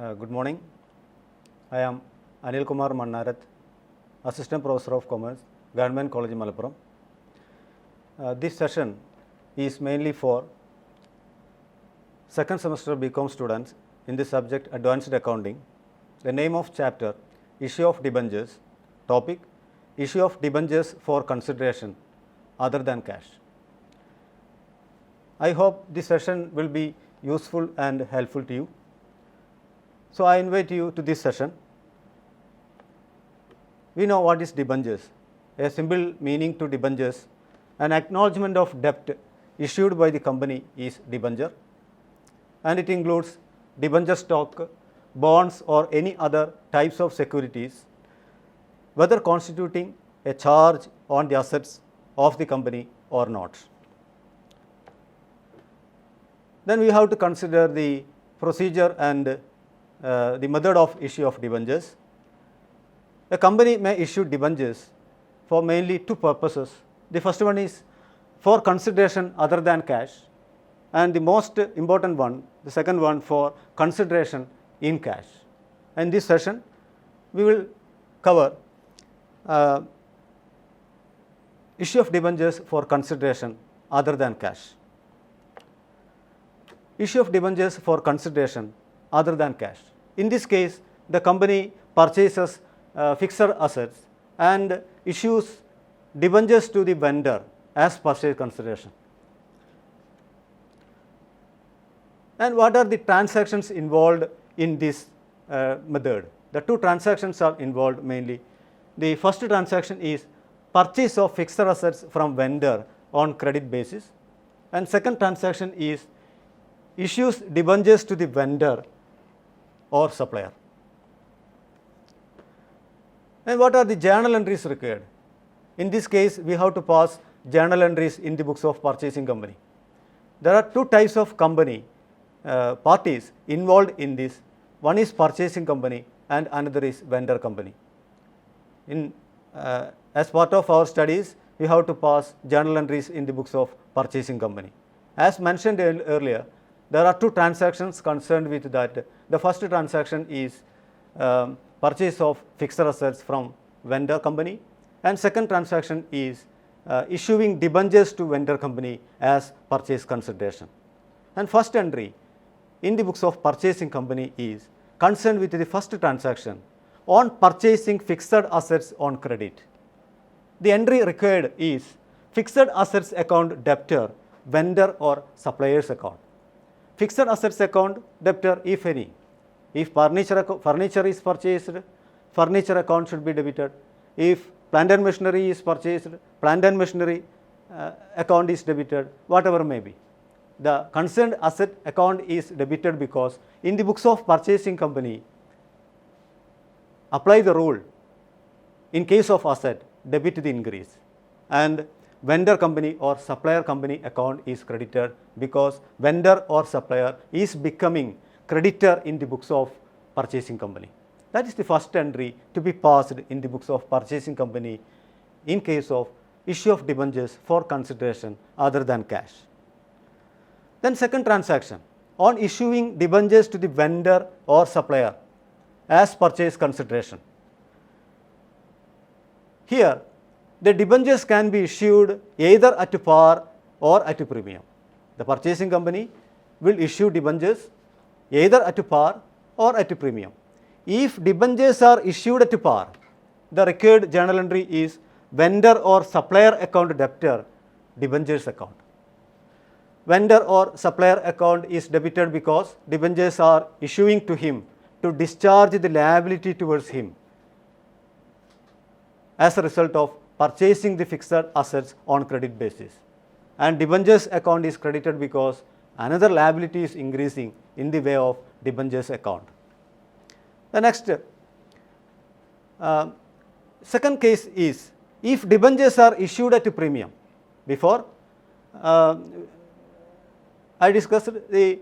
Good morning. I am Anil Kumar Mannarat, Assistant Professor of Commerce, Government College Malappuram. This session is mainly for second semester BCom students in the subject Advanced Accounting. The name of chapter Issue of Debentures, topic Issue of Debentures for Consideration other than cash. I hope this session will be useful and helpful to you. So, I invite you to this session. We know what is debentures. A simple meaning to debentures, an acknowledgement of debt issued by the company is debenture, and it includes debenture stock, bonds or any other types of securities, whether constituting a charge on the assets of the company or not. Then we have to consider the procedure and the method of issue of debentures. A company may issue debentures for mainly two purposes. The first one is for consideration other than cash, and the most important one, the second one, for consideration in cash. In this session, we will cover issue of debentures for consideration other than cash. Issue of debentures for consideration other than cash. In this case, the company purchases fixed assets and issues debentures to the vendor as purchase consideration. And what are the transactions involved in this method? The two transactions are involved mainly. The first transaction is purchase of fixed assets from vendor on credit basis, and second transaction is issues debentures to the vendor or supplier. And what are the journal entries required? In this case, we have to pass journal entries in the books of purchasing company. There are two types of company parties involved in this. One is purchasing company and another is vendor company. As part of our studies, we have to pass journal entries in the books of purchasing company. As mentioned earlier, there are two transactions concerned with that. The first transaction is purchase of fixed assets from vendor company, and second transaction is issuing debentures to vendor company as purchase consideration. And first entry in the books of purchasing company is concerned with the first transaction on purchasing fixed assets on credit. The entry required is fixed assets account debtor, vendor or supplier's account. Fixed assets account debtor, if any. If furniture is purchased, furniture account should be debited. If plant and machinery is purchased, plant and machinery account is debited, whatever may be. The concerned asset account is debited because in the books of purchasing company, apply the rule in case of asset, debit the increase, and vendor company or supplier company account is credited because vendor or supplier is becoming creditor in the books of purchasing company. That is the first entry to be passed in the books of purchasing company in case of issue of debentures for consideration other than cash. Then second transaction on issuing debentures to the vendor or supplier as purchase consideration. Here, the debentures can be issued either at par or at a premium. The purchasing company will issue debentures either at par or at a premium. If debentures are issued at par, the required journal entry is vendor or supplier account debtor, debentures account. Vendor or supplier account is debited because debentures are issuing to him to discharge the liability towards him as a result of purchasing the fixed assets on credit basis, and debentures account is credited because another liability is increasing in the way of debentures account. The next second case is if debentures are issued at a premium. Before I discussed the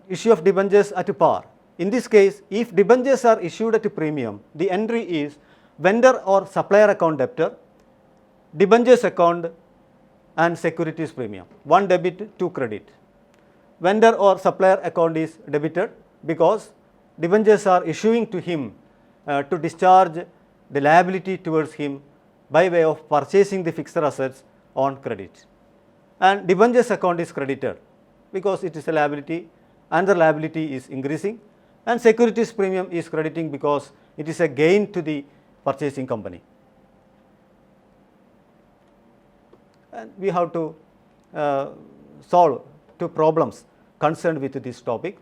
issue of debentures at a par. In this case, if debentures are issued at a premium, the entry is vendor or supplier account debtor, debentures account and securities premium, one debit, two credit. Vendor or supplier account is debited because debentures are issuing to him to discharge the liability towards him by way of purchasing the fixed assets on credit. And debentures account is credited because it is a liability and the liability is increasing, and securities premium is crediting because it is a gain to the purchasing company. And we have to solve two problems concerned with this topic.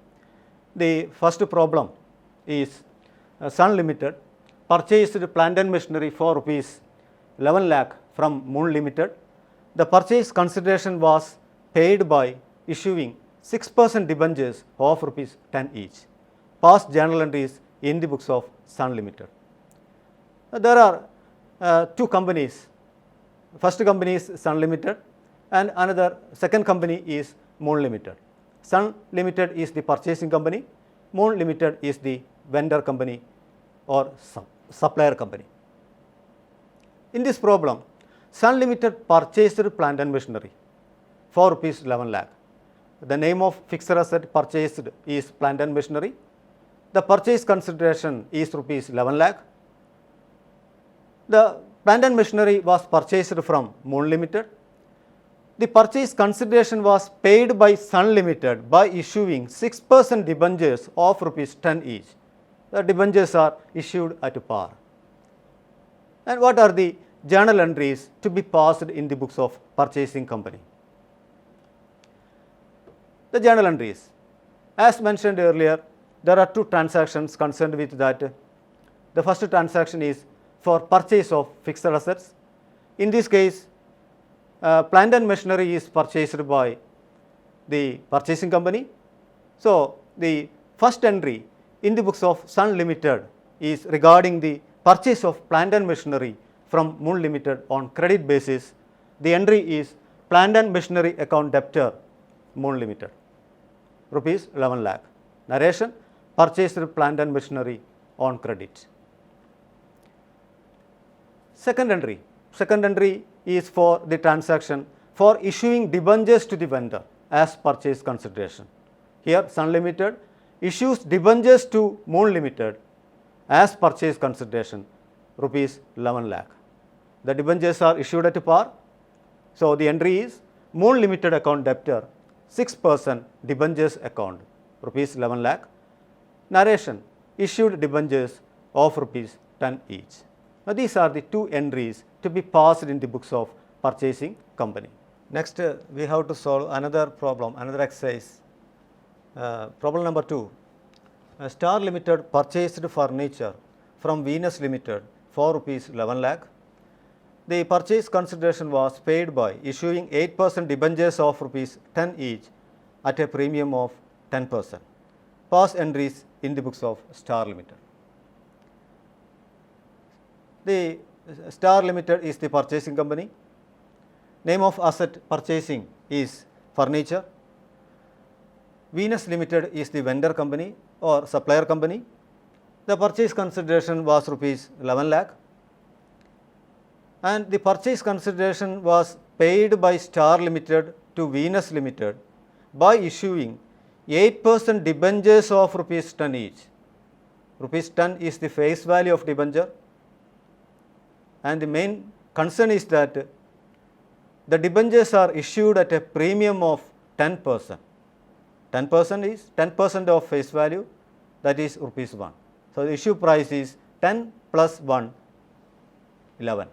The first problem is Sun Limited purchased plant and machinery for rupees 11 lakh from Moon Limited. The purchase consideration was paid by issuing 6% debentures of rupees 10 each. Past journal entries in the books of Sun Limited. There are two companies. First company is Sun Limited and another second company is Moon Limited. Sun Limited is the purchasing company, Moon Limited is the vendor company or supplier company. In this problem, Sun Limited purchased plant and machinery for rupees 11 lakh. The name of fixed asset purchased is plant and machinery. The purchase consideration is rupees 11 lakh. The plant and machinery was purchased from Moon Limited. The purchase consideration was paid by Sun Limited by issuing 6% debentures of rupees 10 each. The debentures are issued at par. And what are the journal entries to be passed in the books of purchasing company? The journal entries. As mentioned earlier, there are two transactions concerned with that. The first transaction is for purchase of fixed assets. In this case, plant and machinery is purchased by the purchasing company. So, the first entry in the books of Sun Limited is regarding the purchase of plant and machinery from Moon Limited on credit basis. The entry is plant and machinery account debtor Moon Limited, rupees 11 lakh. Narration: purchased plant and machinery on credit. Second entry is for the transaction for issuing debentures to the vendor as purchase consideration. Here Sun Limited issues debentures to Moon Limited as purchase consideration, rupees 11 lakh. The debentures are issued at par. So, the entry is Moon Limited account debtor 6% debentures account, rupees 11 lakh. Narration: issued debentures of rupees 10 each. Now, these are the two entries to be passed in the books of purchasing company. Next, we have to solve another problem, another exercise. Problem number 2. Star Limited purchased furniture from Venus Limited for rupees 11 lakh. The purchase consideration was paid by issuing 8% debentures of rupees 10 each at a premium of 10%. Past entries in the books of Star Limited. The Star Limited is the purchasing company. Name of asset purchasing is furniture. Venus Limited is the vendor company or supplier company. The purchase consideration was rupees 11 lakh. And the purchase consideration was paid by Star Limited to Venus Limited by issuing 8% debentures of rupees 10 each. Rupees 10 is the face value of debenture, and the main concern is that the debentures are issued at a premium of 10%. 10% is 10% of face value, that is rupees 1. So, the issue price is 10 plus 1, 11.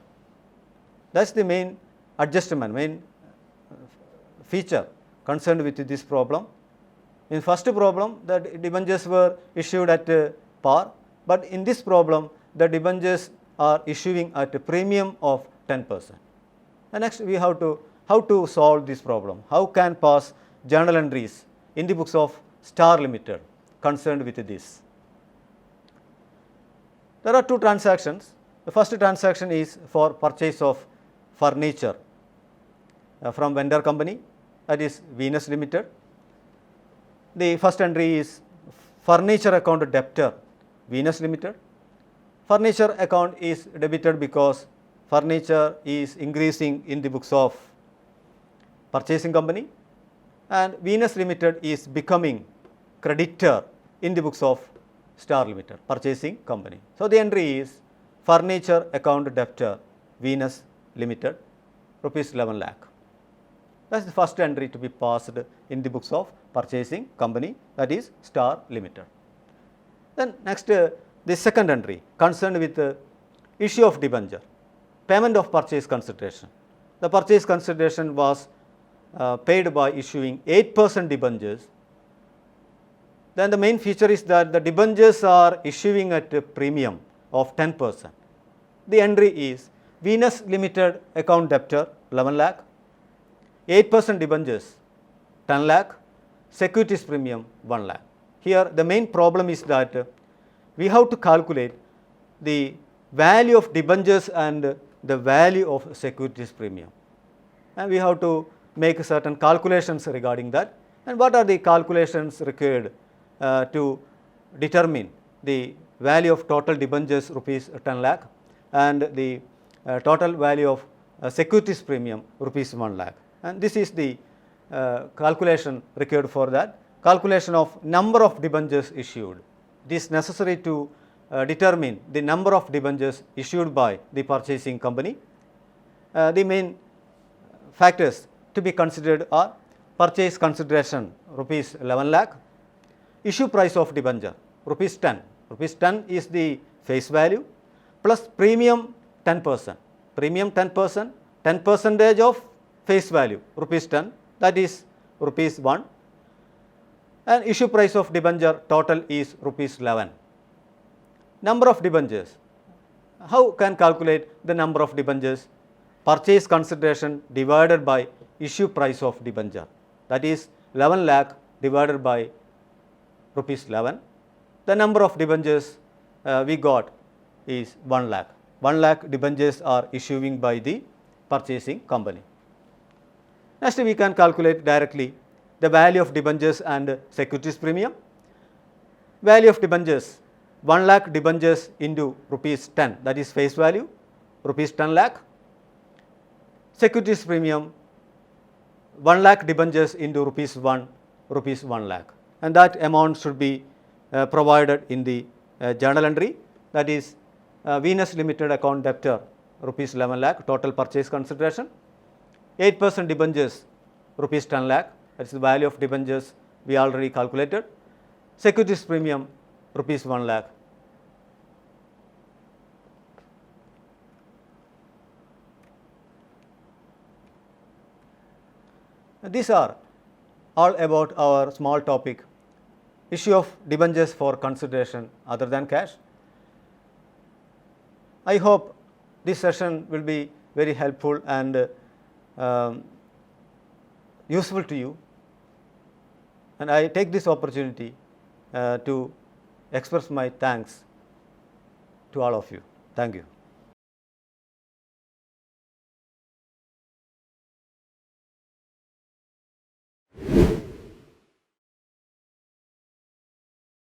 That is the main adjustment, main feature concerned with this problem. In first problem, the debentures were issued at par, but in this problem, the debentures are issuing at a premium of 10%. And next, we have to how to solve this problem. How can pass journal entries in the books of Star Limited concerned with this? There are two transactions. The first transaction is for purchase of furniture from vendor company, that is Venus Limited. The first entry is furniture account debtor Venus Limited. Furniture account is debited because furniture is increasing in the books of purchasing company, and Venus Limited is becoming creditor in the books of Star Limited, purchasing company. So, the entry is furniture account debtor Venus Limited, rupees 11 lakh. That is the first entry to be passed in the books of purchasing company, that is Star Limited. Then next, the second entry concerned with issue of debenture, payment of purchase consideration. The purchase consideration was paid by issuing 8% debentures. Then the main feature is that the debentures are issuing at a premium of 10%. The entry is Venus Limited account debtor 11 lakh, 8% debentures 10 lakh, securities premium 1 lakh. Here the main problem is that we have to calculate the value of debentures and the value of securities premium, and we have to make certain calculations regarding that. And what are the calculations required to determine the value of total debentures rupees 10 lakh and the total value of securities premium rupees 1 lakh, and this is the calculation required for that. Calculation of number of debentures issued. It is necessary to determine the number of debentures issued by the purchasing company. The main factors to be considered are purchase consideration rupees 11 lakh, issue price of debenture rupees 10. Rupees 10 is the face value plus premium 10%. Premium 10%, 10% of face value rupees 10, that is rupees 1, and issue price of debenture total is rupees 11. Number of debentures. How can calculate the number of debentures? Purchase consideration divided by issue price of debenture, that is 11 lakh divided by rupees 11. The number of debentures we got is 1 lakh. 1 lakh debentures are issuing by the purchasing company. Next, we can calculate directly the value of debentures and securities premium. Value of debentures 1 lakh debentures into rupees 10, that is face value rupees 10 lakh. Securities premium 1 lakh debentures into rupees 1 lakh, and that amount should be provided in the journal entry, that is Venus Limited account debtor rupees 11 lakh total purchase consideration, 8% debentures rupees 10 lakh, that is the value of debentures we already calculated, securities premium rupees 1 lakh. These are all about our small topic, issue of debentures for consideration other than cash. I hope this session will be very helpful and useful to you, and I take this opportunity to express my thanks to all of you. Thank you.